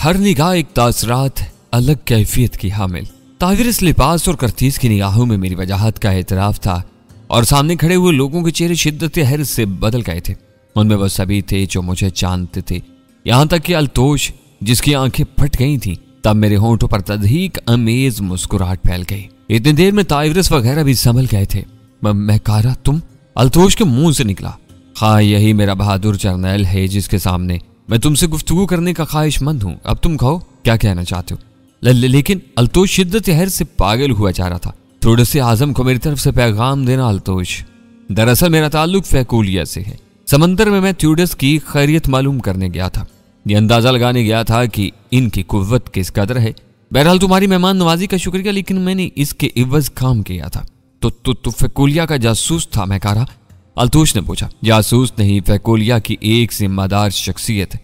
हर निगाह एक तासरात अलग कैफियत की हामिल। ताविरस, लिपास और करतीस की निगाहों में मेरी वजाहत का एतराफ था और सामने खड़े हुए लोगों के चेहरे शिद्दत हैरत से बदल गए थे। उनमें वो सभी थे जो मुझे जानते थे, यहाँ तक कि अलतोष जिसकी आंखें फट गई थीं। तब मेरे होंठों पर तदहीक अमेज मुस्कुराहट फैल गई। इतनी देर में ताविरस वगैरह भी संभल गए थे। मैं कारा, तुम? अलतोष के मुंह से निकला। हाँ, यही मेरा बहादुर जर्नैल है जिसके सामने मैं तुमसे गुफ्तगू करने का ख्वाहिशमंद हूँ। अब तुम कहो, क्या कहना चाहते हो? लेकिन अलतोष शिद्दत हैरत से पागल हुआ जा रहा था। थोड़े से आजम को मेरी तरफ से पैगाम देना अलतोष। दरअसल मेरा ताल्लुक फैकोलिया से है। समंदर में मैं थ्यूडस की खैरियत मालूम करने गया था। ये अंदाजा लगाने गया था कि इनकी कुव्वत किस कदर है। बहरहाल तुम्हारी मेहमान नवाजी का शुक्रिया, लेकिन मैंने इसके इवज काम किया था। तो फैकोलिया का जासूस था मैं कारा? अलतोष ने पूछा। जासूस नहीं, फैकोलिया की एक जिम्मेदार शख्सियत है।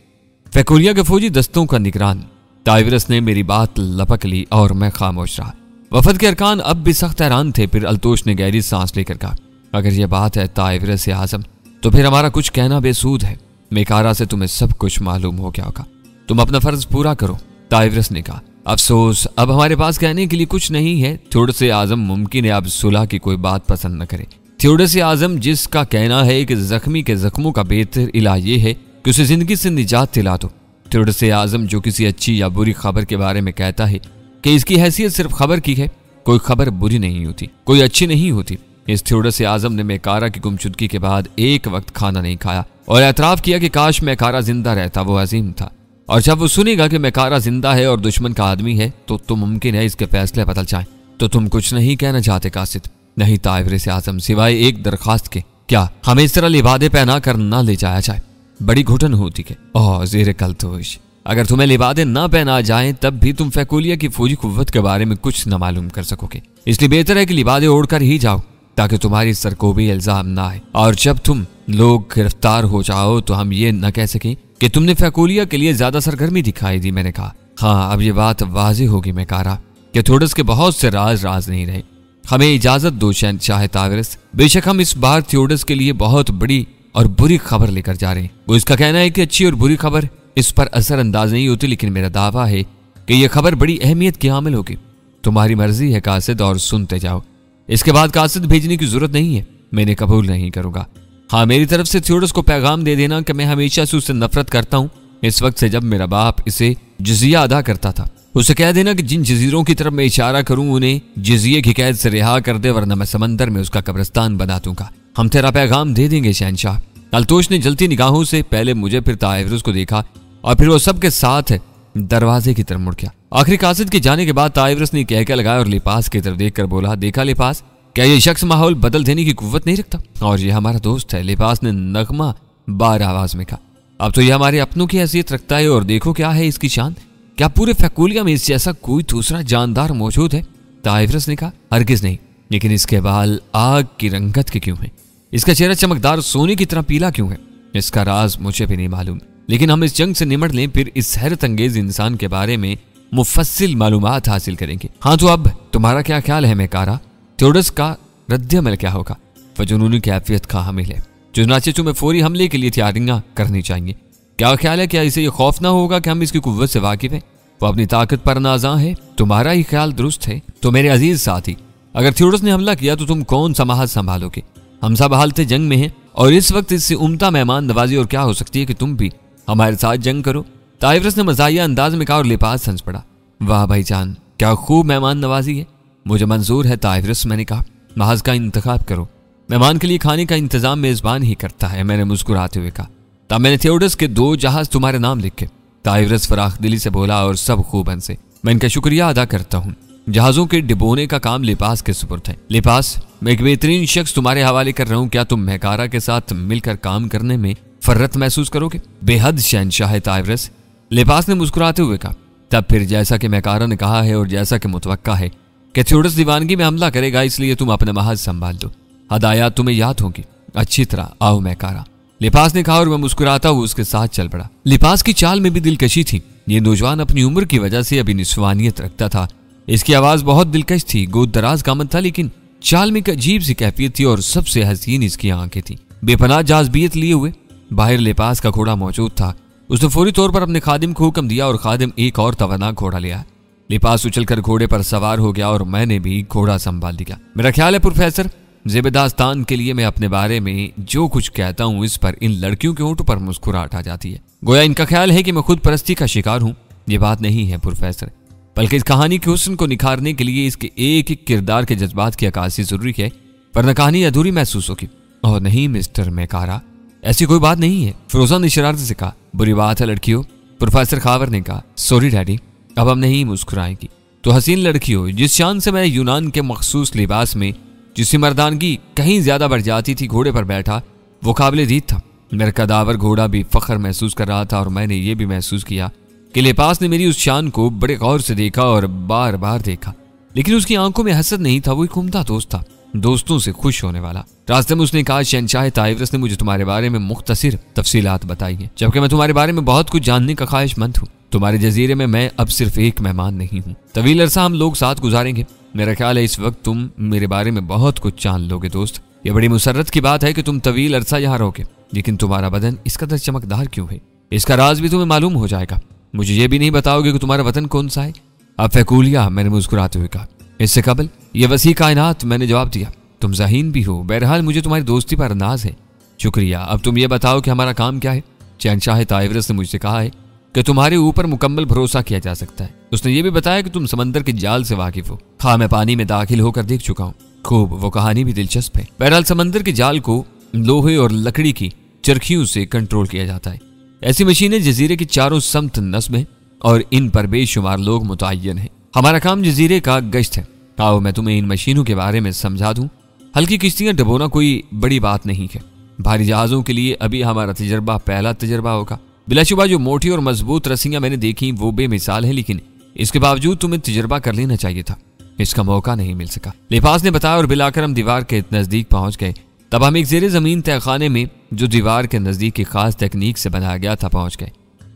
फैकोलिया के फौजी दस्तों का निगरान। ताविरस ने मेरी बात लपक ली और मैं खामोश रहा। वफद के अरकान अब भी सख्त हैरान थे। फिर अलतोष ने गहरी सांस लेकर कहा, अगर यह बात है ताविरस आजम, तो फिर हमारा कुछ कहना बेसूद है। मेकारा से तुम्हें सब कुछ मालूम हो गया होगा। तुम अपना फर्ज पूरा करो। ताविरस ने कहा, अफसोस अब हमारे पास कहने के लिए कुछ नहीं है। थ्यूडस आजम मुमकिन है अब सुलह की कोई बात पसंद न करे। थ्यूडस आजम जिसका कहना है कि जख्मी के जख्मों का बेहतर इलाज ये है कि उसे जिंदगी से निजात दिला दो। थ्यूडस आजम जो किसी अच्छी या बुरी खबर के बारे में कहता है कि इसकी हैसियत सिर्फ खबर की है, कोई खबर बुरी नहीं होती, कोई अच्छी नहीं होती। इस थ्यूडस आजम ने मेकारा की गुमशुदगी के बाद एक वक्त खाना नहीं खाया और एतराफ किया कि काश मेकारा जिंदा रहता, वो अजीम था। और जब वो सुनेगा कि मेकारा जिंदा है और दुश्मन का आदमी है तो मुमकिन है इसके फैसले बदल जाएं। तो तुम कुछ नहीं कहना चाहते कासिद? नहीं ताविरस आजम, सिवाय एक दरखास्त के। क्या हमें इस तरह लिबादे पहना कर ना ले जाया जाए? बड़ी घुटन होती है। ओह ज़ेरे कल्तोश, अगर तुम्हें लिबादे ना पहना जाए तब भी तुम फैकोलिया की फौजी कुव्वत के बारे में कुछ न मालूम कर सकोगे। इसलिए बेहतर है कि लिबादे ओढ़कर ही जाओ ताकि तुम्हारी सर को भी इल्जाम ना आए और जब तुम लोग गिरफ्तार हो जाओ तो हम ये न कह सकें कि तुमने फैकोलिया के लिए ज्यादा सरगर्मी दिखाई दी। मैंने कहा, हाँ अब ये बात वाज़ेह होगी मेकारा कि थ्यूडस के बहुत से राज नहीं रहे। हमें इजाजत दो शहंशाह ताविरस, बेशक हम इस बार थ्यूडस के लिए बहुत बड़ी और बुरी खबर लेकर जा रहे हैं। वो इसका कहना है कि अच्छी और बुरी खबर इस पर असर अंदाज नहीं होती, लेकिन मेरा दावा है कि यह खबर बड़ी अहमियत की हामिल होगी। तुम्हारी मर्जी है कासिद, और सुनते जाओ। इसके बाद कासिद भेजने की जरूरत नहीं है, मैंने कबूल नहीं करूंगा। हाँ, मेरी तरफ से थ्यूडस को पैगाम दे देना कि मैं हमेशा से उससे नफरत करता हूँ। इस वक्त से जब मेरा बाप इसे जिजिया अदा करता था, उसे कह देना कि जिन जजीरों की तरफ मैं इशारा करूं उन्हें जिजिये की कैद से रिहा कर दे, वरना मैं समंदर में उसका कब्रिस्तान बना दूंगा। हम तेरा पैगाम दे देंगे शहंशाह। अलतोष ने जलती निगाहों से पहले मुझे फिर ताविरस को देखा और फिर वो सबके साथ दरवाजे की तरफ मुड़ गया। आखिरी कासिद के जाने के बाद ताविरस ने कहकर लगाया और लिपास की तरफ देखकर बोला, देखा लिपास, क्या ये शख्स माहौल बदल देने की कुव्वत नहीं रखता? और ये हमारा दोस्त है। लिपास ने नगमा बार आवाज में कहा, अब तो ये हमारे अपनों की हैसियत रखता है और देखो क्या है इसकी शान। क्या पूरे फैकोलिया में इस जैसा कोई दूसरा जानदार मौजूद है? ताविरस ने कहा, हरगिज नहीं, लेकिन इसके बाल आग की रंगत के क्यों हैं? इसका चेहरा चमकदार सोने की तरह पीला क्यों है? इसका राज मुझे भी नहीं मालूम, लेकिन हम इस जंग से निमट लें, फिर इस हैरत अंगेज इंसान के बारे में मुफस्सिल मालूमात हासिल करेंगे। हाँ, तो अब तुम्हारा क्या ख्याल है मेकारा? थ्यूडस का रद्द-ए-अमल क्या होगा? वह जुनूनी कैफियत का हामिल है, चुनाचे तुम्हें फौरी हमले के लिए तैयारियां करनी चाहिए। क्या ख्याल है, क्या इसे ये खौफ ना होगा कि हम इसकी कुव्वत से वाकिफ हैं? वो अपनी ताकत पर नाज़ा है। तुम्हारा ही ख्याल दुरुस्त है। तो मेरे अजीज साथी, अगर थ्यूडस ने हमला किया तो तुम कौन सा महाज संभालोगे? हम सब हालत जंग में हैं और इस वक्त इससे उम्दा मेहमान नवाजी और क्या हो सकती है कि तुम भी हमारे साथ जंग करो। ताविरस ने मज़ाहिया अंदाज में कहा और लिपास हंस पड़ा। वाह भाईजान, क्या खूब मेहमान नवाजी है। मुझे मंजूर है ताविरस, मैंने कहा, महाज का इंतखाब करो। मेहमान के लिए खाने का इंतजाम मेजबान ही करता है, मैंने मुस्कुराते हुए कहा। तब मैंने थ्यूडस के 2 जहाज तुम्हारे नाम लिखे। ताविरस फराख दिली से बोला और सब खूब हंसे। मैं इनका शुक्रिया अदा करता हूँ। जहाजों के डिबोने का काम लिपास के सुपुर्द है। लिपास, मैं एक बेहतरीन शख्स तुम्हारे हवाले कर रहा हूँ। क्या तुम मेकारा के साथ मिलकर काम करने में फर्रत महसूस करोगे? बेहद शहंशाह ताविरस, लिपास ने मुस्कुराते हुए कहा। तब फिर जैसा कि मेकारा ने कहा है और जैसा कि मुतवक्का है कि थ्यूडस दीवानगी में हमला करेगा, इसलिए तुम अपना महाज संभाल दो। हदायत तुम्हें याद होगी अच्छी तरह। आओ मेकारा, लिपास ने कहा और मैं मुस्कुराता हुआ उसके साथ चल पड़ा। लिपास की चाल में भी दिलकशी थी। ये नौजवान अपनी उम्र की वजह से अभी निस्वानियत रखता था। इसकी आवाज बहुत दिलकश थी, गोद दराज का था, लेकिन चाल में एक अजीब सी कैफियत थी और सबसे हसीन इसकी आंखें थी। बेपनाह जाज़बियत लिए हुए बाहर लिपास का घोड़ा मौजूद था उसने फौरी तौर पर अपने खादिम को हुक्म दिया और खादिम एक और तवानाक घोड़ा लिया। लिपास उछलकर घोड़े पर सवार हो गया और मैंने भी घोड़ा संभाल लिया। मेरा ख्याल है प्रोफेसर, ज़ेबदास्तान के लिए मैं अपने बारे में जो कुछ कहता हूं इस पर इन लड़कियों के होठों पर मुस्कुराहट आ जाती है। गोया इनका ख्याल है कि मैं खुद परस्ती का शिकार हूं। ये बात नहीं है प्रोफेसर, बल्कि इस कहानी के हुस्न को निखारने के लिए इसके एक एक किरदार के जज्बात की अक्कासी जरूरी है, वरना कहानी अधूरी महसूस होगी। और नहीं मिस्टर मैकारा, ऐसी कोई बात नहीं है, फिरोजा ने शरारत से कहा। बुरी बात है लड़कियों, प्रोफेसर खावर ने कहा। सॉरी डैडी, अब हम नहीं मुस्कुराएंगी। तो हसीन लड़कियों, जिस शान से मैं यूनान के मखसूस लिबास में जिसकी मर्दानगी कहीं ज्यादा बढ़ जाती थी घोड़े पर बैठा, वो काबिल दीद था। मेरा कदावर घोड़ा भी फख्र महसूस कर रहा था और मैंने ये भी महसूस किया कि लिपास ने मेरी उस शान को बड़े गौर से देखा और बार बार देखा, लेकिन उसकी आंखों में हसद नहीं था, वो एक उम्दा दोस्त था, दोस्तों से खुश होने वाला। रास्ते में उसने कहा, शहंशाह ताइवरस ने मुझे तुम्हारे बारे में मुख्तसर तफसीलात बताई हैं, जबकि मैं तुम्हारे बारे में बहुत कुछ जानने का ख्वाहिशमंद हूँ। तुम्हारे जजीरे में मैं अब सिर्फ एक मेहमान नहीं हूँ, तवील अरसा हम लोग साथ गुजारेंगे। मेरा ख्याल है इस वक्त तुम मेरे बारे में बहुत कुछ जान लोगे दोस्त। ये बड़ी मुसर्रत की बात है कि तुम तवील अरसा यहाँ रहोगे, लेकिन तुम्हारा बदन इस कदर चमकदार क्यों है, इसका राज भी तुम्हें मालूम हो जाएगा। मुझे ये भी नहीं बताओगे कि तुम्हारा वतन कौन सा है? अब फैकूलिया, मैंने मुस्कुराते हुए कहा। इससे कबल ये वसी कायनात, मैंने जवाब दिया। तुम ज़हीन भी हो, बहरहाल मुझे तुम्हारी दोस्ती पर नाज है। शुक्रिया। अब तुम ये बताओ कि हमारा काम क्या है? शहंशाह ताइवरस ने मुझसे कहा है कि तुम्हारे ऊपर मुकम्मल भरोसा किया जा सकता है। उसने ये भी बताया कि तुम समंदर के जाल से वाकिफ हो। हाँ, मैं पानी में दाखिल होकर देख चुका हूँ। खूब, वो कहानी भी दिलचस्प है। बहरहाल समंदर के जाल को लोहे और लकड़ी की चरखियों से कंट्रोल किया जाता है। ऐसी मशीनें जजीरे की चारों समत नस्ब हैं और इन पर बेशुमार लोग मुतय्यन हैं। हमारा काम जजीरे का गश्त है। आओ मैं तुम्हें इन मशीनों के बारे में समझा दूं। हल्की किश्तियां डबोना कोई बड़ी बात नहीं है। भारी जहाजों के लिए अभी हमारा तजर्बा पहला तजर्बा होगा। बिलाशुबा जो मोटी और मजबूत रस्सियां मैंने देखी वो बेमिसाल है, लेकिन इसके बावजूद तुम्हें तजर्बा कर लेना चाहिए था। इसका मौका नहीं मिल सका, लिबास ने बताया। और बिलाकर हम दीवार के नजदीक पहुंच गए। तब हम एक जेर जमीन तहखाने में, जो दीवार के नजदीक की खास तकनीक से बनाया गया था, पहुंच गए।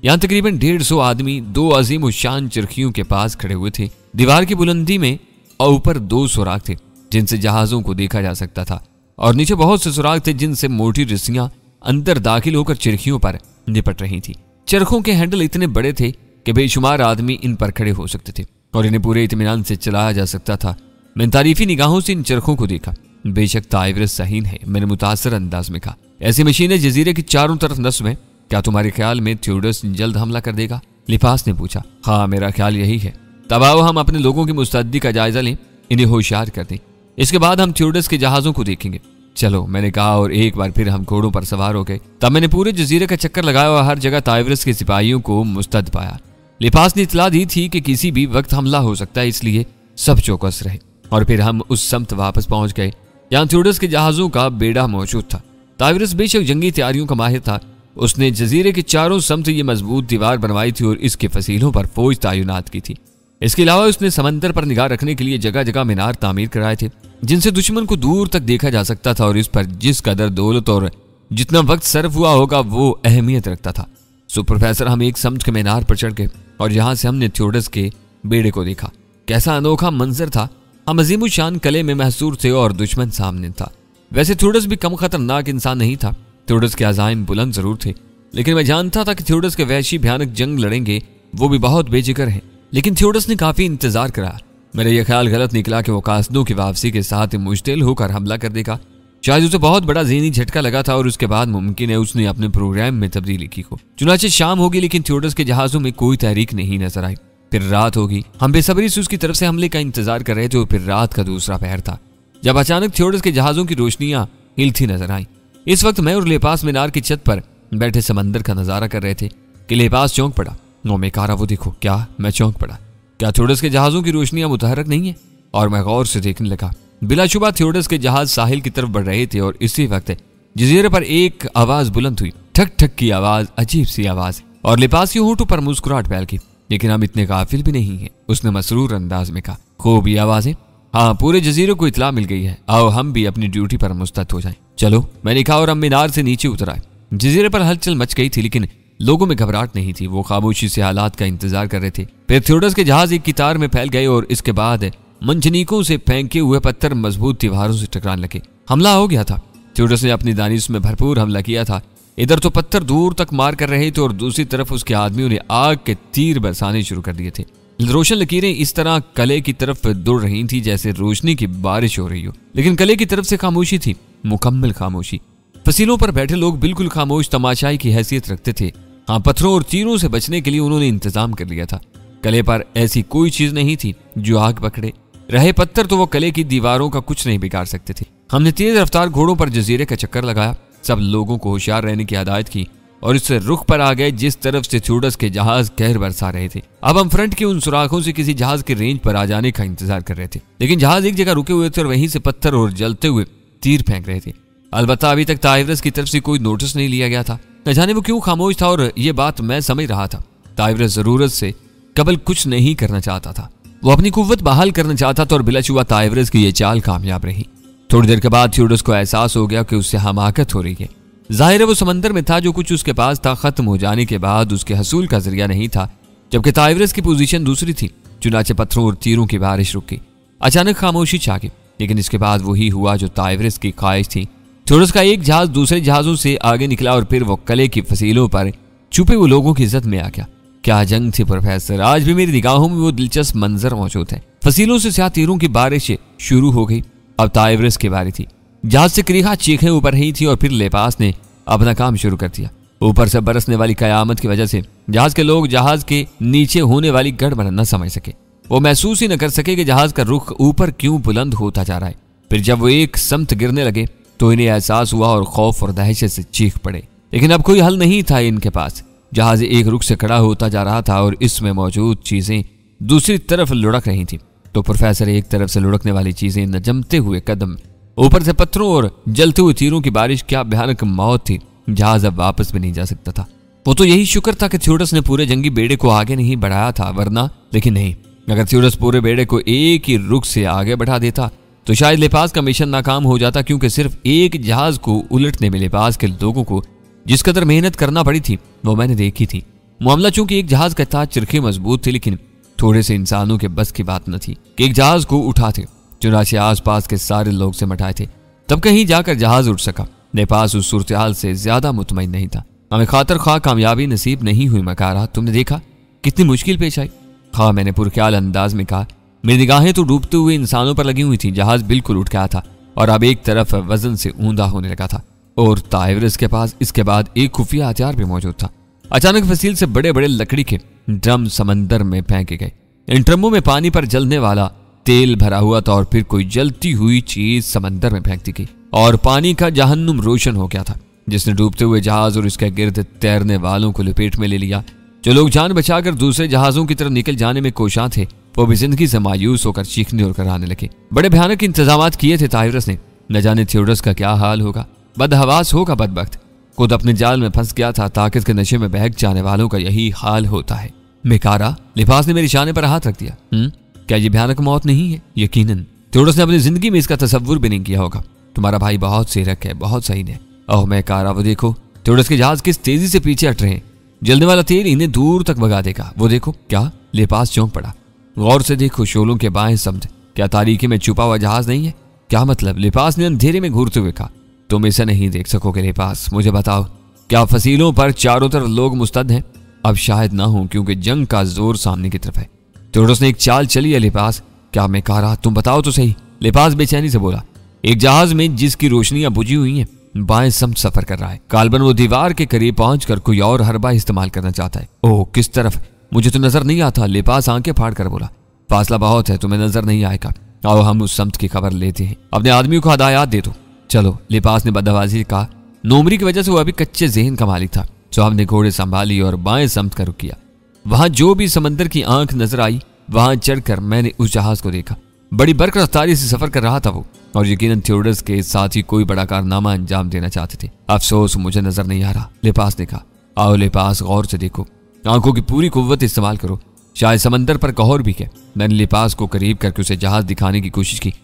यहाँ तकरीबन 150 आदमी दो अजीम शान चरखियों के पास खड़े हुए थे। दीवार की बुलंदी में और ऊपर 2 सुराख थे जिनसे जहाजों को देखा जा सकता था, और नीचे बहुत से सुराख थे जिनसे मोटी रस्सियां अंदर दाखिल होकर चरखियों पर निपट रही थी। चरखों के हैंडल इतने बड़े थे कि बेशुमार आदमी इन पर खड़े हो सकते थे और इन्हें पूरे इत्मीनान से चलाया जा सकता था। मैंने तारीफी निगाहों से इन चरखों को देखा। बेशक ताइवरस सहीन है, मैंने मुतासर अंदाज में कहा। ऐसी मशीनें जजीरे की चारों तरफ नस्ब हैं। क्या तुम्हारे ख्याल में थ्योडस जल्द हमला कर देगा? लिपास ने पूछा। हाँ, मेरा ख्याल यही है। तब आओ हम अपने लोगों की मुस्तैदी का जायजा लें, इन्हें होशियार कर दें। इसके बाद हम थ्योडस के जहाजों को देखेंगे। चलो, मैंने कहा, और एक बार फिर हम घोड़ों पर सवार हो गए। तब मैंने पूरे जजीरे का चक्कर लगाया और हर जगह ताइवरस के सिपाहियों को मुस्तैद पाया। लिपास ने इतला दी थी कि किसी भी वक्त हमला हो सकता है, इसलिए सब चौकस रहे। और फिर हम उस समत वापस पहुंच गए यहाँ थ्योडस के जहाजों का बेड़ा मौजूद था। ताइवरस बेशक जंगी तैयारियों का माहिर था। उसने जजीरे के चारों समत ये मजबूत दीवार बनवाई थी और इसके फसीलों पर फौज तैनात की थी। इसके अलावा उसने समंदर पर निगाह रखने के लिए जगह जगह मीनार तामीर कराए थे जिनसे दुश्मन को दूर तक देखा जा सकता था, और इस पर जिस कदर दौलत और जितना वक्त सर्फ हुआ होगा वो अहमियत रखता था। सो प्रोफेसर, हम एक समत के मीनार पर चढ़ गए और यहाँ से हमने थ्योडस के बेड़े को देखा। कैसा अनोखा मंजर था। हम अजीम शान कले में महसूर थे और दुश्मन सामने था। वैसे थ्योडस भी कम खतरनाक इंसान नहीं था। थ्योडस के अज़ाइम बुलंद जरूर थे, लेकिन मैं जानता था कि थ्योडस के वहशी भयानक जंग लड़ेंगे, वो भी बहुत बेजिगर हैं। लेकिन थ्योडस ने काफी इंतजार करा। मेरा यह ख्याल गलत निकला कि वो कासदों की वापसी के साथ मुश्तिल होकर हमला कर देगा। शायद उसे बहुत बड़ा ज़हनी झटका लगा था और उसके बाद मुमकिन है उसने अपने प्रोग्राम में तब्दीली की हो। चुनाचे शाम होगी, लेकिन थ्योडस के जहाजों में कोई तहरीक नहीं नजर आई। फिर रात होगी। हम बेसब्री से उसकी तरफ से हमले का इंतजार कर रहे थे और फिर रात का दूसरा पहर था जब अचानक थ्योडस के जहाजों की रोशनियां हिलती नजर आई। इस वक्त मैं और लिपास मीनार की छत पर बैठे समंदर का नजारा कर रहे थे कि लिपास चौंक पड़ा। नो मेकारा, वो देखो। क्या? मैं चौंक पड़ा। क्या थ्योडस के जहाजों की रोशनियां मुतहरक नहीं है? और मैं गौर से देखने लगा। बिलाशुबा थ्योडस के जहाज साहिल की तरफ बढ़ रहे थे और इसी वक्त जजीरे पर एक आवाज बुलंद हुई, ठक ठक की आवाज, अजीब सी आवाज। और लिपास के होठों पर मुस्कुराहट फैल गई। लेकिन हम इतने गाफिल भी नहीं है, उसने मसरूर अंदाज में कहा। खूब ये आवाजें। हाँ, पूरे जजीरे को इतला मिल गई है। आओ हम भी अपनी ड्यूटी पर मुस्तैद हो जाएं। चलो, मैंने कहा और हम मीनार से नीचे उतर आए। जजीरे पर हलचल मच गई थी, लेकिन लोगों में घबराहट नहीं थी। वो खामोशी से हालात का इंतजार कर रहे थे। फिर थ्योडस के जहाज एक कितार में फैल गए और इसके बाद मंजनीकों से फेंके हुए पत्थर मजबूत दीवारों से टकराने लगे। हमला हो गया था। थ्योडस ने अपनी दानिश में भरपूर हमला किया था। इधर तो पत्थर दूर तक मार कर रहे थे और दूसरी तरफ उसके आदमियों ने आग के तीर बरसाने शुरू कर दिए थे। रोशन लकीरें इस तरह कले की तरफ दौड़ रही थी जैसे रोशनी की बारिश हो रही हो, लेकिन कले की तरफ से खामोशी थी, मुकम्मल खामोशी। फसीलों पर बैठे लोग बिल्कुल खामोश तमाशाई की हैसियत रखते थे। हाँ, पत्थरों और तीरों से बचने के लिए उन्होंने इंतजाम कर लिया था। कले पर ऐसी कोई चीज नहीं थी जो आग पकड़े। रहे पत्थर तो वो कले की दीवारों का कुछ नहीं बिगाड़ सकते थे। हमने तेज रफ्तार घोड़ों पर जजीरे का चक्कर लगाया, सब लोगों को होशियार रहने की हिदायत की और इससे रुख पर आ गए जिस तरफ से थ्यूडस के जहाज कहर बरसा रहे थे। अब हम फ्रंट के उन सुराखों से किसी जहाज के रेंज पर आ जाने का इंतजार कर रहे थे, लेकिन जहाज एक जगह रुके हुए थे और वहीं से पत्थर और जलते हुए तीर फेंक रहे थे। अलबत्ता अभी तक ताइवरस की तरफ से कोई नोटिस नहीं लिया गया था। न जाने वो क्यों खामोश था और ये बात मैं समझ रहा था। ताइवरस जरूरत से कबल कुछ नहीं करना चाहता था, वो अपनी कुव्वत बहाल करना चाहता था और बिलाशुबा ताइवरस की ये चाल कामयाब रही। थोड़ी देर के बाद थ्यूडस को एहसास हो गया कि उससे हमाकत हो रही है। जाहिर है वो समंदर में था, जो कुछ उसके पास था खत्म हो जाने के बाद उसके हसूल का जरिया नहीं था, जबकि ताइवरस की पोजीशन दूसरी थी। चुनाचे पत्थरों और तीरों की बारिश रुक गई, अचानक खामोशी छा गई। लेकिन इसके बाद वही हुआ जो ताइवरस की ख्वाहिश थी। थ्यूडस का एक जहाज दूसरे जहाजों से आगे निकला और फिर वो कले की फसीलों पर छुपे हुए लोगों की इज्जत में आ गया। क्या जंग थी प्रोफेसर, आज भी मेरी निगाहों में वो दिलचस्प मंजर मौजूद है। फसीलों से स्याह तीरों की बारिश शुरू हो गई। अब ताइवरस की बारी थी। जहाज से करीहा चीखें ऊपर रही थी और फिर लेपास ने अपना काम शुरू कर दिया। ऊपर से बरसने वाली कयामत की वजह से जहाज के लोग जहाज के नीचे होने वाली गड़बड़ न समझ सके। वो महसूस ही न कर सके कि जहाज का रुख ऊपर क्यों बुलंद होता जा रहा है। फिर जब वो एक समत गिरने लगे तो इन्हें एहसास हुआ और खौफ और दहशत से चीख पड़े। लेकिन अब कोई हल नहीं था इनके पास। जहाज एक रुख से खड़ा होता जा रहा था और इसमें मौजूद चीजें दूसरी तरफ लुढ़क रही थी। तो प्रोफेसर एक तरफ से लुढ़कने वाली चीजें न जमते हुए कदम, ऊपर से पत्थरों और जलते हुए तीरों की बारिश, क्या भयानक मौत थी। जहाज अब वापस भी नहीं जा सकता था। वो तो यही शुक्र था कि थ्यूडस ने पूरे जंगी बेड़े को आगे नहीं बढ़ाया था, वरना लेकिन नहीं, अगर थ्यूडस पूरे बेड़े को एक ही रुख से आगे बढ़ा देता तो शायद लेपास का मिशन नाकाम हो जाता, क्योंकि सिर्फ एक जहाज को उलटने में लेपास के लोगों को जिस कदर मेहनत करना पड़ी थी वो मैंने देखी थी। मामला चूंकि एक जहाज का था, चिरखे मजबूत थे, लेकिन थोड़े से इंसानों के बस की बात न थी कि एक जहाज को उठाते। चुनाचे आसपास के सारे लोग सिमटाए थे, तब कहीं जाकर जहाज उठ सका। लेपास उस सूरत-ए-हाल से ज्यादा मुतमईन नहीं था। हमें खातर खा कामयाबी नसीब नहीं हुई मकारा, तुमने देखा कितनी मुश्किल पेश आई। हाँ, मैंने पुरख्याल अंदाज में कहा। मेरी निगाहें तो डूबते हुए इंसानों पर लगी हुई थी। जहाज बिल्कुल उठ गया था और अब एक तरफ वजन से ऊंधा होने लगा था और ताइवरस के पास इसके बाद एक खुफिया हथियार भी मौजूद था। अचानक फसील से बड़े बड़े लकड़ी के ड्रम समंदर में फेंके गए। इन ड्रमों में पानी पर जलने वाला तेल भरा हुआ था और फिर कोई जलती हुई चीज समंदर में फेंक दी गई और पानी का जहन्नुम रोशन हो गया था, जिसने डूबते हुए जहाज और इसके गिर्द तैरने वालों को लपेट में ले लिया। जो लोग जान बचाकर दूसरे जहाजों की तरफ निकल जाने में कोशां थे, वो भी जिंदगी से मायूस होकर चीखने और कराने लगे। बड़े भयानक इंतजाम किए थे ताइवरस ने। न जाने थ्यूडस का क्या हाल होगा। बदहवास होगा बदबख्त, खुद अपने जाल में फंस गया था। ताकत के नशे में बहक जाने वालों का यही हाल होता है। मेकारा, लिबास ने मेरी शाने पर हाथ रख दिया। क्या ये भयानक मौत नहीं है? यकीनन। थ्यूडस ने अपनी जिंदगी में इसका तसव्वुर भी नहीं किया होगा। तुम्हारा भाई बहुत सीरक है, बहुत सही है। ओह मेकारा, वो देखो थ्यूडस के जहाज किस तेजी से पीछे हट रहे हैं। जलने वाला तेल इन्हें दूर तक भगा देगा। वो देखो। क्या? लिबास चौंक पड़ा। गौर से देखो, शोलों के बाएं सब्ज। क्या तारीकी में छुपा हुआ जहाज नहीं है? क्या मतलब? लिबास ने अंधेरे में घूरते हुए कहा। तुम इसे नहीं देख सकोगे लिबास, मुझे बताओ, क्या फसीलों पर चारों तरफ लोग मुस्तद हैं? अब शायद ना हो, क्योंकि जंग का जोर सामने की तरफ है। थ्यूडस ने एक चाल चली है लिबास। क्या मेकारा, तुम बताओ तो सही। लिबास बेचैनी से बोला। एक जहाज में जिसकी रोशनियां बुझी हुई हैं, बाएं सम्त सफर कर रहा है। काल्बन वो दीवार के करीब पहुंचकर कोई और हरबा इस्तेमाल करना चाहता है। ओह, किस तरफ? मुझे तो नजर नहीं आता। लिबास आंखें फाड़ कर बोला। फासला बहुत है, तुम्हें नजर नहीं आएगा। आओ हम उस सम्त की खबर लेते हैं। अपने आदमियों को हदायत दे दो। चलो, लिबास ने बदहवासी कहा। नोमरी की वजह से वो अभी कच्चे जहन का मालिक था। तो हमने घोड़े संभाली और बाएं सम्त का रुख किया। वहां जो भी समंदर की आंख नजर आई, वहां चढ़कर मैंने उस जहाज को देखा। बड़ी बर्क रफ्तारी से सफर कर रहा था वो, और यकीनन थ्यूडस के साथ ही कोई बड़ा कारनामा अंजाम देना चाहते थे। अफसोस मुझे नजर नहीं आ रहा, लिबास ने कहा। आओ लिबास, गौर से देखो, आंखों की पूरी कुव्वत इस्तेमाल करो। शायद समंदर पर कहर भी है। मैंने लिबास को करीब करके उसे जहाज दिखाने की कोशिश की।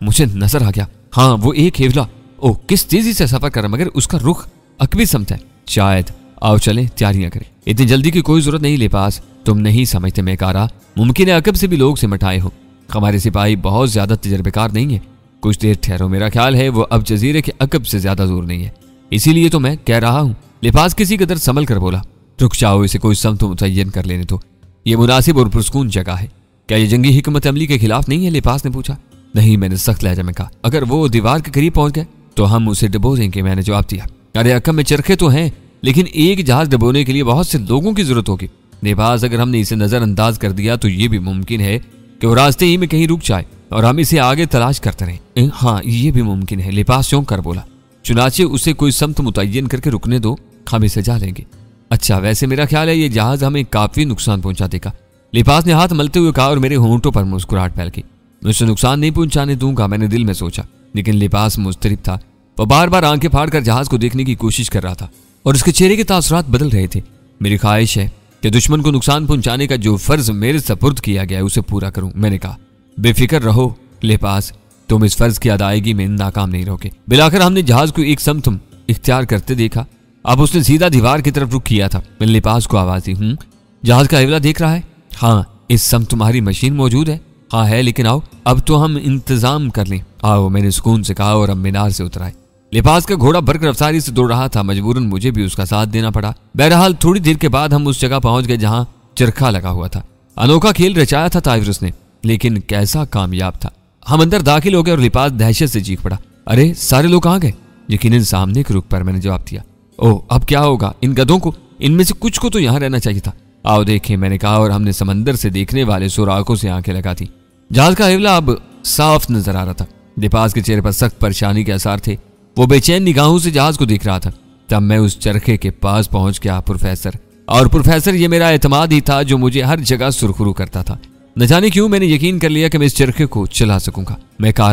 मुझे नजर आ गया। हाँ, वो एक हेवला। ओह, किस तेजी से सफर कर, मगर उसका रुख अकबी समत है। शायद। आओ चले, तैयारियां करें। इतनी जल्दी की कोई जरूरत नहीं लिबास, तुम नहीं समझते मेकारा। मुमकिन है अकब से भी लोग सिमटाए हो। हमारे सिपाही बहुत ज्यादा तजर्बेकार नहीं है। कुछ देर ठहरो, मेरा ख्याल है वो अब जजीरे के अकब से ज्यादा दूर नहीं है। इसीलिए तो मैं कह रहा हूं। लिबास किसी कदर संभल कर बोला, रुक जाओ, इसे कोई समत मुतय्यन कर लेने दो, ये मुनासिब और पुरस्कून जगह है। क्या ये जंगी हिकमत अमली के खिलाफ नहीं है? लिबास ने पूछा। नहीं, मैंने सख्त लहजा में कहा। अगर वो दीवार के करीब पहुंच गए तो हम उसे डुबो देंगे, मैंने जवाब दिया। अरे अकम में चरखे तो हैं, लेकिन एक जहाज डुबोने के लिए बहुत से लोगों की जरूरत होगी। लिबास, अगर हमने इसे नजरअंदाज कर दिया तो ये भी मुमकिन है कि वो रास्ते ही में कहीं रुक जाए और हम इसे आगे तलाश करते रहें। हाँ, ये भी मुमकिन है, लिबास चौंक कर बोला। चुनाचे उसे कोई समत मुतय्यन करके रुकने दो, हम इसे जा लेंगे। अच्छा, वैसे मेरा ख्याल है ये जहाज हमें काफी नुकसान पहुंचा देगा, लिबास ने हाथ मलते हुए कहा और मेरे होंठों पर मुस्कुराहट फैल गई। मैं उसे नुकसान नहीं पहुंचाने दूंगा, मैंने दिल में सोचा, लेकिन लिबास मुस्तरिब था। वह बार बार आंखें फाड़कर जहाज को देखने की कोशिश कर रहा था और उसके चेहरे के तासुरात बदल रहे थे। मेरी ख्वाहिश है कि दुश्मन को नुकसान पहुंचाने का जो फर्ज मेरे सपुर्द किया गया है उसे पूरा करूं। मैंने कहा, बेफिक्र रहो लिबास, तुम इस फर्ज की अदायगी में नाकाम नहीं रहोगे। बिलाकर हमने जहाज को एक समत इख्तियार करते देखा। अब उसने सीधा दीवार की तरफ रुख किया था। मैंने लिबास को आवाज दी, जहाज का अवला देख रहा है? हाँ, इस समत तुम्हारी मशीन मौजूद है? हाँ है, लेकिन आओ अब तो हम इंतजाम कर लें। आओ, मैंने सुकून से कहा और अब मीनार से उतराए। लिबास का घोड़ा बर्क रफ्तारी से दौड़ रहा था, मजबूरन मुझे भी उसका साथ देना पड़ा। बहरहाल थोड़ी देर के बाद हम उस जगह पहुंच गए जहां चरखा लगा हुआ था। अनोखा खेल रचाया था ताविरुस ने, लेकिन कैसा कामयाब था। हम अंदर दाखिल हो गए और लिबास दहशत से चीख पड़ा, अरे सारे लोग कहाँ गए? यकीनन सामने के रुख पर, मैंने जवाब दिया। ओह, अब क्या होगा? इन गधों को, इनमें से कुछ को तो यहाँ रहना चाहिए था। आओ देखें, मैंने कहा और हमने समंदर से देखने वाले सुराखों से आंखें लगा दी। जहाज का अवला अब साफ नजर आ रहा था। लिबास के चेहरे पर सख्त परेशानी के आसार थे। वो बेचैन निगाहों से जहाज को देख रहा था। तब मैं उस चरखे के पास पहुंच गया, प्रोफेसर। और प्रोफेसर, ये मेरा एतमाद ही था जो मुझे हर जगह सुरखरू करता था। न जाने क्यों मैंने यकीन कर लिया कि मैं इस चरखे को चला सकूंगा। मैं कह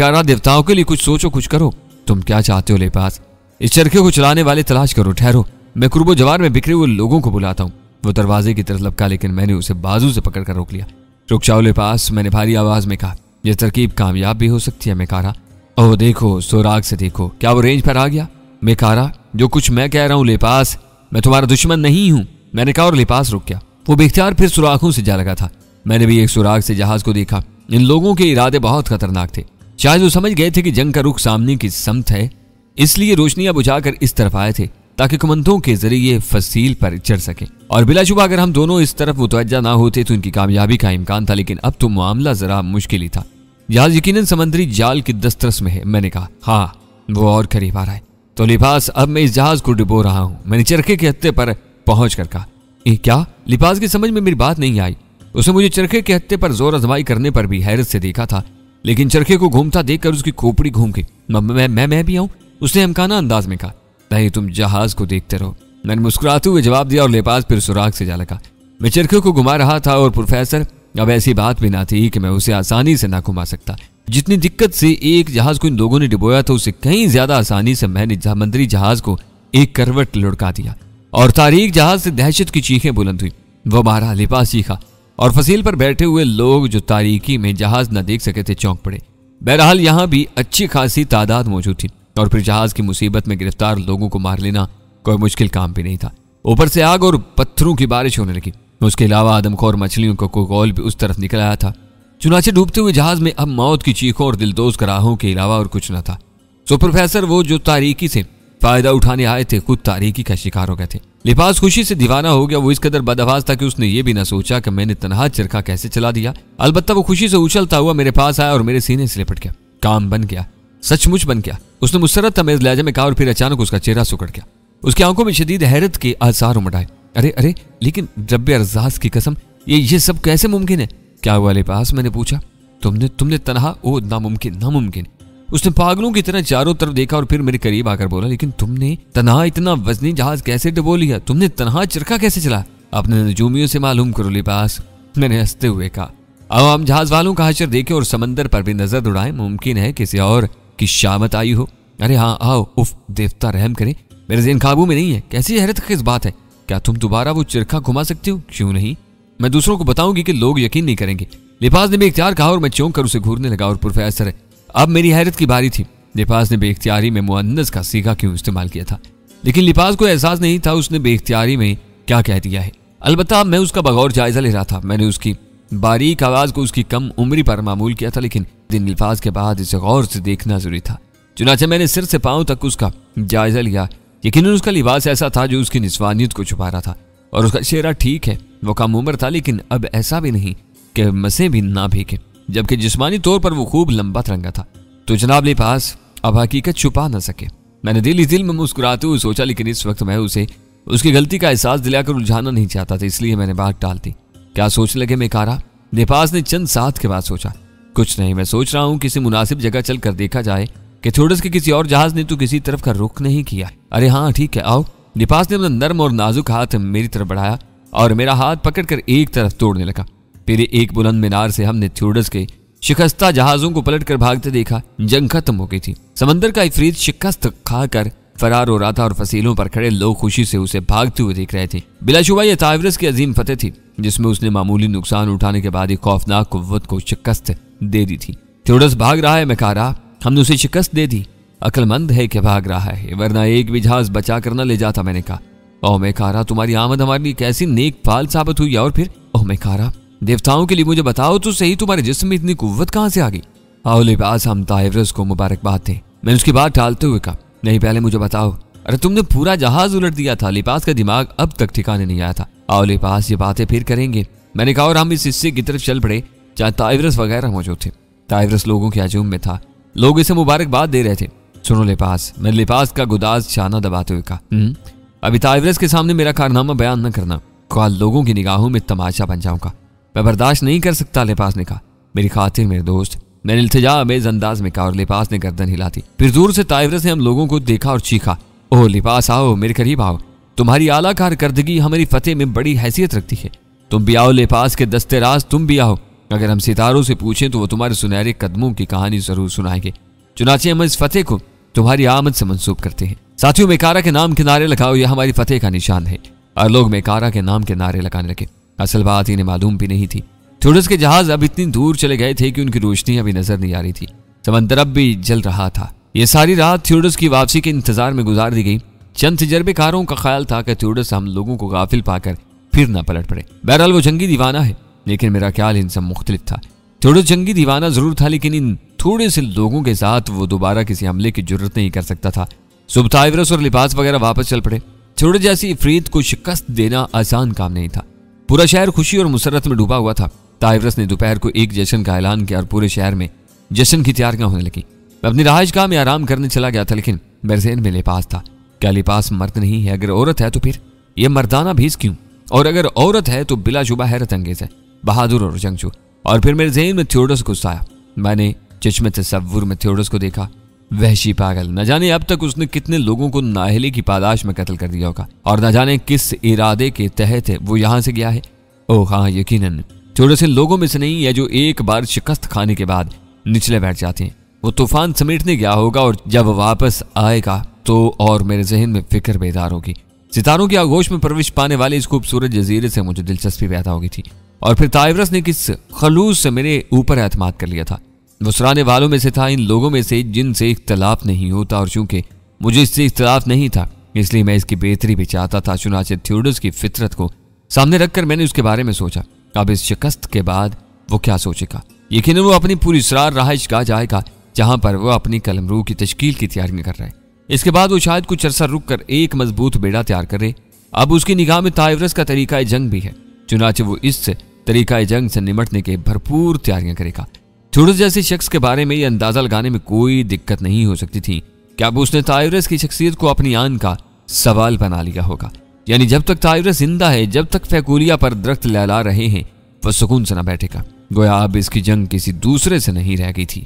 रहा देवताओं के लिए कुछ सोचो, कुछ करो। तुम क्या चाहते हो लिबास? इस चरखे को चलाने वाले तलाश करो। ठहरो, मैं कुर्बो जवार में बिखरे हुए लोगों को बुलाता हूँ। वो दरवाजे की तरफ लपका, लेकिन मैंने उसे बाजू से पकड़कर रोक लिया। रुक जाओ लिबास, मैंने भारी आवाज में कहा। यह तरकीब कामयाब भी हो सकती है। मैं कह रहा, ओह देखो, सुराग से देखो, क्या वो रेंज पर आ गया? मैं कह रहा, जो कुछ मैं कह रहा हूँ लिबास, मैं तुम्हारा दुश्मन नहीं हूं, मैंने कहा और लिबास रुक गया। वो बेख्तियार फिर सुराखों से जा लगा था। मैंने भी एक सुराग से जहाज को देखा। इन लोगों के इरादे बहुत खतरनाक थे। शायद वो समझ गए थे कि जंग का रुख सामने की समत है, इसलिए रोशनियां बुझाकर इस तरफ आए थे ताकि कमंदों के जरिए फसील पर चढ़ सके। और बिलाशुबा अगर हम दोनों इस तरफ मुतवज्जा ना होते तो इनकी कामयाबी का इम्कान था, लेकिन अब तो मामला जरा मुश्किल ही था। जहाज यकीनन समंदरी जाल की दस्तरस में है। मैंने कहा, हाँ, वो और करीब आ रहा है। तो लिबास, अब मैं इस जहाज को डुबो रहा हूं। मैंने चरखे के हत्थे पर पहुंच कर कहा। क्या? लिबास की समझ में मेरी बात नहीं आई। उसने मुझे चरखे के हत्थे पर जोर आजमाई करने पर भी हैरत से देखा था, लेकिन चरखे को घूमता देखकर उसकी खोपड़ी घूम गई। मैं भी आऊं? उसने हमकाना अंदाज में कहा। नहीं, तुम जहाज को देखते रहो, मैंने मुस्कुराते हुए जवाब दिया और लिबास फिर सुराग से जा लगा। मैं चरखे को घुमा रहा था और प्रोफेसर, अब ऐसी बात भी ना थी कि मैं उसे आसानी से ना घुमा सकता। जितनी दिक्कत से एक जहाज को इन लोगों ने डुबोया था, उससे कहीं ज्यादा आसानी से मैंने समंदरी जहाज को एक करवट लुढ़का दिया और तारीख जहाज से दहशत की चीखें बुलंद हुई। वो मारा, लिबास चीखा और फसील पर बैठे हुए लोग जो तारीकी में जहाज न देख सके थे चौंक पड़े। बहरहाल यहाँ भी अच्छी खासी तादाद मौजूद थी और फिर जहाज की मुसीबत में गिरफ्तार लोगों को मार लेना कोई मुश्किल काम भी नहीं था। ऊपर से आग और पत्थरों की बारिश होने लगी। उसके अलावा आदमखोर मछलियों का कोगोल भी उस तरफ निकल आया था। चुनाचे डूबते हुए जहाज में अब मौत की चीखों और दिलदोज कराहों के अलावा और कुछ न था। सो प्रोफेसर, वो जो तारीकी से फायदा उठाने आए थे, खुद तारीकी का शिकार हो गए थे। लिबास खुशी से दीवाना हो गया। वो इस कदर बदहवास था कि उसने ये भी ना सोचा कि मैंने तनहा चरखा कैसे चला दिया। अलबत्ता वो खुशी से उछलता हुआ मेरे पास आया और मेरे सीने से लिपट गया। काम बन गया, सचमुच बन गया, उसने मुसरत तमेज लहजे में कहा और फिर अचानक उसका चेहरा सुकड़ गया। उसकी आंखों में शदीद हैरत के आसार उमड़ आए। अरे, लेकिन रब्बे अर्जास की कसम, ये सब कैसे मुमकिन है? क्या हुआ लिबास? मैंने पूछा। तुमने तनहा? ओ नामुमकिन। उसने पागलों की तरह चारों तरफ देखा और फिर मेरे करीब आकर बोला, लेकिन तुमने तनहा इतना वजनी जहाज कैसे डुबो लिया? तुमने तनहा चरखा कैसे चला? अपने नजूमियों से मालूम करो लिबास, मैंने हंसते हुए कहा। अब हम जहाज वालों का हशर देखे और समंदर पर भी नजर दौड़ाएं। मुमकिन है किसी और की शामत आई हो। अरे हाँ, आओ। उफ, देवता रहम करे, मेरे ज़हन काबू में नहीं है। कैसी हैरत की बात है। क्या तुम दोबारा वो चरखा घुमा सकते हो? क्यों नहीं, मैं दूसरों को बताऊंगी कि लोग यकीन नहीं करेंगे। लिबास ने बेख्तियार कहा और मैं चौंक कर उसे घूरने लगा। और प्रोफेसर, अब मेरी हैरत की बारी थी। लिबास ने बेख्तियारी में मुअन्नस का सीगा क्यों इस्तेमाल किया था, लेकिन लिबास को एहसास नहीं था उसने बेख्तियारी में क्या कह दिया है। अलबत्ता मैं उसका बगौर जायजा ले रहा था। मैंने उसकी बारीक आवाज को उसकी कम उम्री पर मामूल किया था, लेकिन दिन अल्फाज के बाद इसे गौर से देखना जरूरी था। चुनाचे मैंने सिर से पांव तक उसका जायजा लिया। यकीनन उसका लिबास ऐसा था जो उसकी निस्वानियत को छुपा रहा था, और उसका चेहरा ठीक है, वो कम उम्र था लेकिन अब ऐसा भी नहीं कि मसे भी ना भीगे, जबकि जिस्मानी तौर पर वो खूब लंबा तिरंगा था। तो जनाब लिबास अब हकीकत छुपा न सके। मैंने दिल में मुस्कुराते हुए सोचा, लेकिन इस वक्त मैं उसे उसकी गलती का एहसास दिलाकर उलझाना नहीं चाहता था, इसलिए मैंने बात टाल दी। क्या सोच लगे मेकारा? लिबास ने चंद साथ के बाद सोचा। कुछ नहीं, मैं सोच रहा हूँ किसी मुनासिब जगह चल कर देखा जाए कि थोड़स के किसी और जहाज ने तो किसी तरफ का रुख नहीं किया। अरे हाँ ठीक है, आओ। लिबास ने अपना नर्म और नाजुक हाथ मेरी तरफ बढ़ाया और मेरा हाथ पकड़कर एक तरफ तोड़ने लगा। फिर एक बुलंद मीनार से हमने थोड़स के शिकस्ता जहाजों को पलटकर भागते देखा। जंग खत्म हो गई थी। समंदर का इफरीत शिकस्त खाकर फरार हो रहा था और फसीलों पर खड़े लोग खुशी से उसे भागते हुए देख रहे थे। बिलाशुबा यह ताइवरस की अजीम फतेह थी, जिसमें उसने मामूली नुकसान उठाने के बाद एक खौफनाक कुव्वत को शिकस्त दे दी थी। थोड़स भाग रहा है मेकारा, हमने उसे शिकस्त दे दी। अक्लमंद है कि भाग रहा है, वरना एक भी जहाज बचा कर न ले जाता। मैंने कहा, ओह मेकारा, तुम्हारी आमद हमारे लिए कैसी नेक फाल साबित हुई। और फिर ओह मेकारा, देवताओं के लिए मुझे बताओ तो सही, तुम्हारे जिस्म में इतनी कुव्वत कहां से आ गई? आओ लिबास, हम ताइवरस को मुबारकबाद दें। मैंने उसकी बात टालते हुए कहा, नहीं पहले मुझे बताओ। अरे तुमने पूरा जहाज उलट दिया था। लिबास का दिमाग अब तक ठिकाने नहीं आया था। आओ लिबास, ये बातें फिर करेंगे, मैंने कहा, और हम इस हिस्से की तरफ चल पड़े जहां ताइवरस वगैरह मौजूद थे। ताइवरस लोगों के हजूम में था, लोग इसे मुबारकबाद दे रहे थे। सुनो लिबास, मैंने लिबास का गुदाज शाना दबाते हुए कहा, अभी ताइवरस के सामने मेरा कारनामा बयान न करना, कल लोगों की निगाहों में तमाशा बन जाऊंगा। मैं बर्दाश्त नहीं कर सकता। लिबास ने कहा, मेरी खातिर मेरे दोस्त, मैंने इल्तिजा अमेज अंदाज में कहा, और लिबास ने गर्दन हिला दी। फिर दूर से ताइवरस ने हम लोगों को देखा और चीखा, ओह लिबास आओ, मेरे करीब आओ, तुम्हारी आला कारकर्दगी हमारी फतेह में बड़ी हैसियत रखती है। तुम भी आओ लिबास के दस्ते राज, तुम भी आओ। अगर हम सितारों से पूछें तो वो तुम्हारे सुनहरे कदमों की कहानी जरूर सुनाएंगे। चुनाचे हम इस फतेह को तुम्हारी आमद से मंसूब करते हैं। साथियों, मेकारा के नाम के नारे लगाओ, यह हमारी फतेह का निशान है। और लोग मेकारा के नाम के नारे लगाने लगे। असल बात इन्हें मालूम भी नहीं थी, थोड़स के जहाज अब इतनी दूर चले गए थे कि उनकी रोशनी अभी नजर नहीं आ रही थी। समंदर अब भी जल रहा था। ये सारी रात थ्योडस की वापसी के इंतजार में गुजार दी गई। चंद तजर्बेकारों का ख्याल था कि थ्योडस हम लोगों को गाफिल पाकर फिर न पलट पड़े। बहरहाल वो जंगी दीवाना है, लेकिन मेरा ख्याल इनसे मुख्तलिफ था। थ्योडस जंगी दीवाना जरूर था, लेकिन इन थोड़े से लोगों के साथ वो दोबारा किसी हमले की जरूरत नहीं कर सकता था। सुबह ताइवरस और लिबास वगैरह वापस चल पड़े। थ्योडस जैसी इफरीत को शिकस्त देना आसान काम नहीं था। पूरा शहर खुशी और मुसरत में डूबा हुआ था। ताइवरस ने दोपहर को एक जश्न का ऐलान किया और पूरे शहर में जश्न की तैयारियां होने लगी। मैं अपनी रहायशगाह में आराम करने चला गया था, लेकिन मेरे ज़हन में लिबास था। क्या लिबास मर्द नहीं है? अगर औरत है तो फिर ये मर्दाना भीस क्यों? और अगर औरत है तो बिलाशुबा हैरत अंगेज है, बहादुर और जंगजू। और फिर मेरे ज़हन में थ्योडस गुस्सा आया। मैंने चश्मे तसव्वुर में थ्योडस को देखा। वहशी पागल, न जाने अब तक उसने कितने लोगों को नाअहली की पादाश में कत्ल कर दिया होगा, और न जाने किस इरादे के तहत वो यहाँ से गया है। ओह हाँ, यकीनन थ्योडस इन लोगों में से नहीं है जो एक बार शिकस्त खाने के बाद निचले बैठ जाते हैं। वो तूफान समेटने गया होगा, और जब वापस आएगा तो और मेरे जहन में फिक्र बेदार होगी। सितारों की आगोश में प्रवेश पाने वाले इस खूबसूरत जजीरे से मुझे दिलचस्पी पैदा हो गई थी। और फिर ताइवरस ने किस खलूस से मेरे ऊपर एतमाद कर लिया था। वो सराहने वालों में से था, इन लोगों में से जिनसे इख्तलाफ नहीं होता, और चूंकि मुझे इससे इख्तलाफ नहीं था, इसलिए मैं इसकी बेहतरी भी चाहता था। चुनाचे थ्योडस की फितरत को सामने रखकर मैंने उसके बारे में सोचा। अब इस शिकस्त के बाद वो क्या सोचेगा? यकीनन वो अपनी पूरी इसरार रहायशगाह जाएगा, जहां पर वो अपनी कलमरू की तश्कील की तैयारी कर रहा है। इसके बाद वो शायद कुछ अरसा रुक कर एक मजबूत बेड़ा तैयार करे। अब उसकी निगाह में ताइवरस का तरीका जंग भी है, चुनाचे वो इस तरीका जंग से निमटने के भरपूर तैयारियां करेगा। थ्योडस जैसे शख्स के बारे में ये अंदाजा लगाने में कोई दिक्कत नहीं हो सकती थी कि अब उसने ताइवरस की शख्सियत को अपनी आन का सवाल बना लिया होगा। यानी जब तक ताइवरस जिंदा है, जब तक फैकुलिया पर दरख्त लहला रहे हैं, वह सुकून से न बैठेगा, गोया अब इसकी जंग किसी दूसरे से नहीं रह गई थी।